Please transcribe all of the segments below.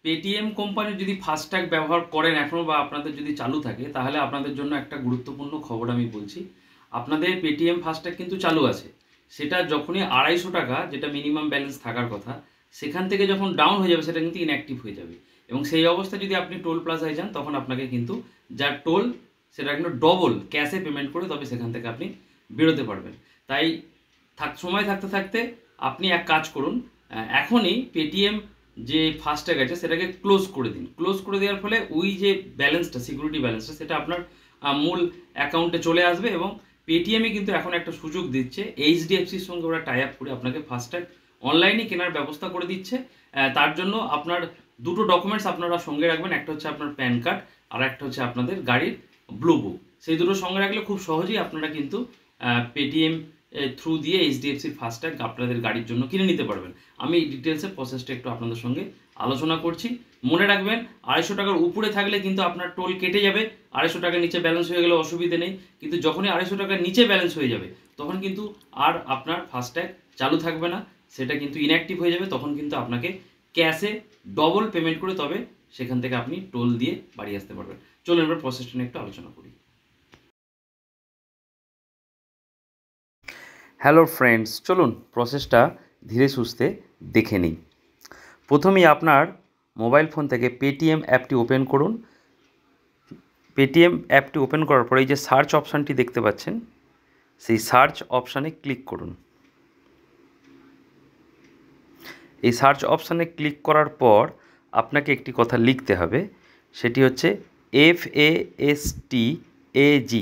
Paytm কোম্পানির যদি FASTag ব্যবহার করেন এখনও বা আপনাদের যদি চালু থাকে, তাহলে আপনাদের জন্য একটা গুরুত্বপূর্ণ খবর আমি বলছি। আপনাদের পেটিএম ফাস্ট্যাগ কিন্তু চালু আছে। সেটা যখনই 250 টাকা, যেটা মিনিমাম ব্যালেন্স থাকার কথা, সেখান থেকে যখন ডাউন হয়ে যাবে সেটা কিন্তু ইনঅ্যাক্টিভ হয়ে যাবে। এবং সেই অবস্থায় যদি আপনি টোল প্লাজায় যান, তখন আপনাকে কিন্তু যা টোল সেটা কিন্তু ডবল ক্যাশে পেমেন্ট করে তবে সেখান থেকে আপনি বেরোতে পারবেন। তাই সময় থাকতে থাকতে আপনি এক কাজ করুন, এখনই পেটিএম যে ফাস্ট্যাগ আছে সেটাকে ক্লোজ করে দিন। ক্লোজ করে দেওয়ার ফলে ওই যে ব্যালেন্সটা, সিকিউরিটি ব্যালেন্সটা, সেটা আপনার মূল অ্যাকাউন্টে চলে আসবে। এবং পেটিএমই কিন্তু এখন একটা সুযোগ দিচ্ছে, এইচডিএফসির সঙ্গে ওরা টাই আপ করে আপনাকে ফাস্ট্যাগ অনলাইনে কেনার ব্যবস্থা করে দিচ্ছে। তার জন্য আপনার দুটো ডকুমেন্টস আপনারা সঙ্গে রাখবেন, একটা হচ্ছে আপনার প্যান কার্ড আর একটা হচ্ছে আপনাদের গাড়ির ব্লু বুক। সেই দুটো সঙ্গে রাখলে খুব সহজেই আপনারা কিন্তু পেটিএম থ্রু দিয়ে এইচডিএফসির ফাস্ট্যাগ আপনাদের গাড়ির জন্য কিনে নিতে পারবেন। আমি এই ডিটেলসের প্রসেসটা একটু আপনাদের সঙ্গে আলোচনা করছি। মনে রাখবেন, 250 টাকার উপরে থাকলে কিন্তু আপনার টোল কেটে যাবে। 250 টাকার নিচে ব্যালেন্স হয়ে গেলে অসুবিধে নেই, কিন্তু যখনই 250 টাকার নিচে ব্যালেন্স হয়ে যাবে তখন কিন্তু আর আপনার ফাস্ট্যাগ চালু থাকবে না, সেটা কিন্তু ইনঅ্যাক্টিভ হয়ে যাবে। তখন কিন্তু আপনাকে ক্যাশে ডবল পেমেন্ট করে তবে সেখান থেকে আপনি টোল দিয়ে বাড়ি আসতে পারবেন। চলুন এবার প্রসেসটা নিয়ে একটু আলোচনা করি। হ্যালো ফ্রেন্ডস, চলুন প্রসেসটা ধীরে সুস্থে দেখে নিই। প্রথমেই আপনার মোবাইল ফোন থেকে পেটিএম অ্যাপটি ওপেন করুন। পেটিএম অ্যাপটি ওপেন করার পরে এই যে সার্চ অপশানটি দেখতে পাচ্ছেন, সেই সার্চ অপশানে ক্লিক করুন। এই সার্চ অপশানে ক্লিক করার পর আপনাকে একটি কথা লিখতে হবে, সেটি হচ্ছে FASTAG,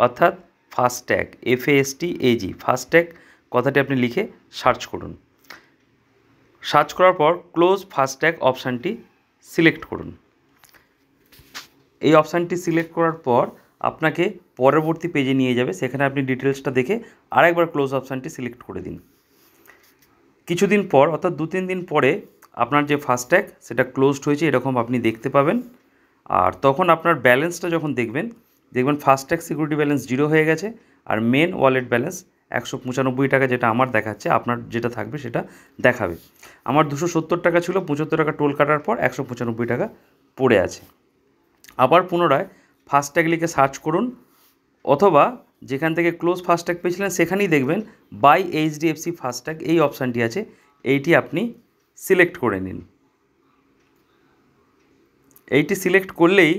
অর্থাৎ ফাস্ট্যাগ। FASTAG ফাস্ট্যাগ কথাটি আপনি লিখে সার্চ করুন। সার্চ করার পর ক্লোজ ফাস্ট্যাগ অপশানটি সিলেক্ট করুন। এই অপশানটি সিলেক্ট করার পর আপনাকে পরবর্তী পেজে নিয়ে যাবে, সেখানে আপনি ডিটেলসটা দেখে আরেকবার ক্লোজ অপশানটি সিলেক্ট করে দিন। কিছুদিন পর, অর্থাৎ 2-3 দিন পরে আপনার যে ফাস্ট্যাগ সেটা ক্লোজড হয়েছে এরকম আপনি দেখতে পাবেন। আর তখন আপনার ব্যালেন্সটা যখন দেখবেন ফাস্ট্যাগ সিকিউরিটি ব্যালেন্স 0 হয়ে গেছে, আর মেন ওয়ালেট ব্যালেন্স 195 টাকা, যেটা আমার দেখাচ্ছে, আপনার যেটা থাকবে সেটা দেখাবে। আমার 270 টাকা ছিল, 75 টাকা টোল কাটার পর 195 টাকা পড়ে আছে। আবার পুনরায় ফাস্ট্যাগ লিখে সার্চ করুন, অথবা যেখান থেকে ক্লোজ ফাস্ট্যাগ পেয়েছিলেন সেখানেই দেখবেন বাই এইচডিএফসি ফাস্ট্যাগ এই অপশানটি আছে, এইটি আপনি সিলেক্ট করে নিন। এইটি সিলেক্ট করলেই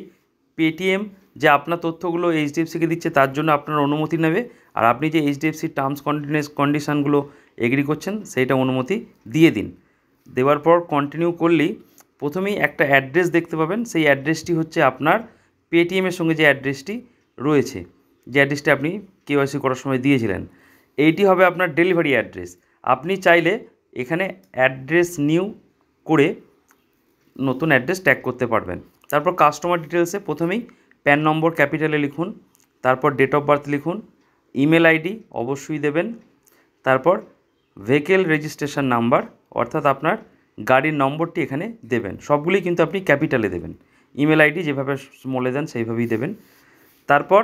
পেটিএম যে আপনার তথ্যগুলো এইচডিএফসিকে দিচ্ছে তার জন্য আপনার অনুমতি নেবে, আর আপনি যে এইচডিএফসির টার্মস কন্ডিশানগুলো এগ্রি করছেন সেইটা অনুমতি দিয়ে দিন। দেওয়ার পর কন্টিনিউ করলেই প্রথমেই একটা অ্যাড্রেস দেখতে পাবেন। সেই অ্যাড্রেসটি হচ্ছে আপনার পেটিএমের সঙ্গে যে অ্যাড্রেসটি রয়েছে, যে অ্যাড্রেসটি আপনি কেওয়াইসি করার সময় দিয়েছিলেন, এইটি হবে আপনার ডেলিভারি অ্যাড্রেস। আপনি চাইলে এখানে অ্যাড্রেস নিউ করে নতুন অ্যাড্রেস ট্যাগ করতে পারবেন। তারপর কাস্টমার ডিটেলসে প্রথমেই প্যান নম্বর ক্যাপিটালে লিখুন, তারপর ডেট অফ বার্থ লিখুন, ইমেল আইডি অবশ্যই দেবেন, তারপর ভেহিকেল রেজিস্ট্রেশন নাম্বার অর্থাৎ আপনার গাড়ির নম্বরটি এখানে দেবেন। সবগুলি কিন্তু আপনি ক্যাপিটালে দেবেন। ইমেল আইডি যেভাবে স্মলে দেন সেইভাবেই দেবেন। তারপর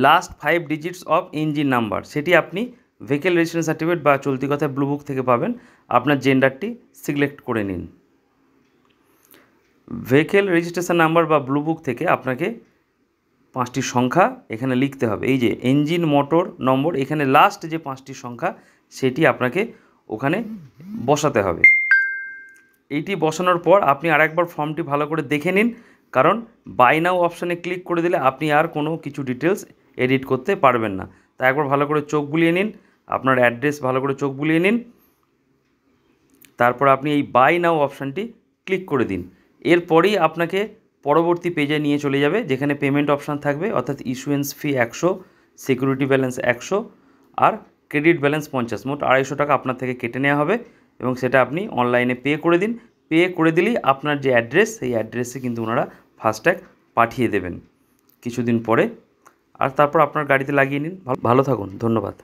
last 5 digits of engine number, সেটি আপনি ভেহিকেল রেজিস্ট্রেশন সার্টিফিকেট বা চলতি কথায় ব্লু বুক থেকে পাবেন। আপনার জেন্ডারটি সিলেক্ট করে নিন। ভেহিকেল রেজিস্ট্রেশন নাম্বার বা ব্লু বুক থেকে আপনাকে 5টি সংখ্যা এখানে লিখতে হবে। এই যে ইঞ্জিন মোটর নম্বর, এখানে লাস্ট যে 5টি সংখ্যা সেটি আপনাকে ওখানে বসাতে হবে। এইটি বসানোর পর আপনি আরেকবার ফর্মটি ভালো করে দেখে নিন, কারণ বাই নাও অপশানে ক্লিক করে দিলে আপনি আর কোনো কিছু ডিটেলস এডিট করতে পারবেন না। তাই একবার ভালো করে চোখ বুলিয়ে নিন, আপনার অ্যাড্রেস ভালো করে চোখ বুলিয়ে নিন, তারপর আপনি এই বাই নাও অপশানটি ক্লিক করে দিন। এরপরেই আপনাকে পরবর্তী পেজে নিয়ে চলে যাবে, যেখানে পেমেন্ট অপশান থাকবে, অর্থাৎ ইস্যুয়েন্স ফি 100, সিকিউরিটি ব্যালেন্স 100 আর ক্রেডিট ব্যালেন্স 50, মোট 250 টাকা আপনার থেকে কেটে নেওয়া হবে এবং সেটা আপনি অনলাইনে পে করে দিন। পে করে দিলেই আপনার যে অ্যাড্রেস সেই অ্যাড্রেসে কিন্তু ওনারা ফাস্ট্যাগ পাঠিয়ে দেবেন কিছুদিন পরে, আর তারপর আপনার গাড়িতে লাগিয়ে নিন। ভালো থাকুন, ধন্যবাদ।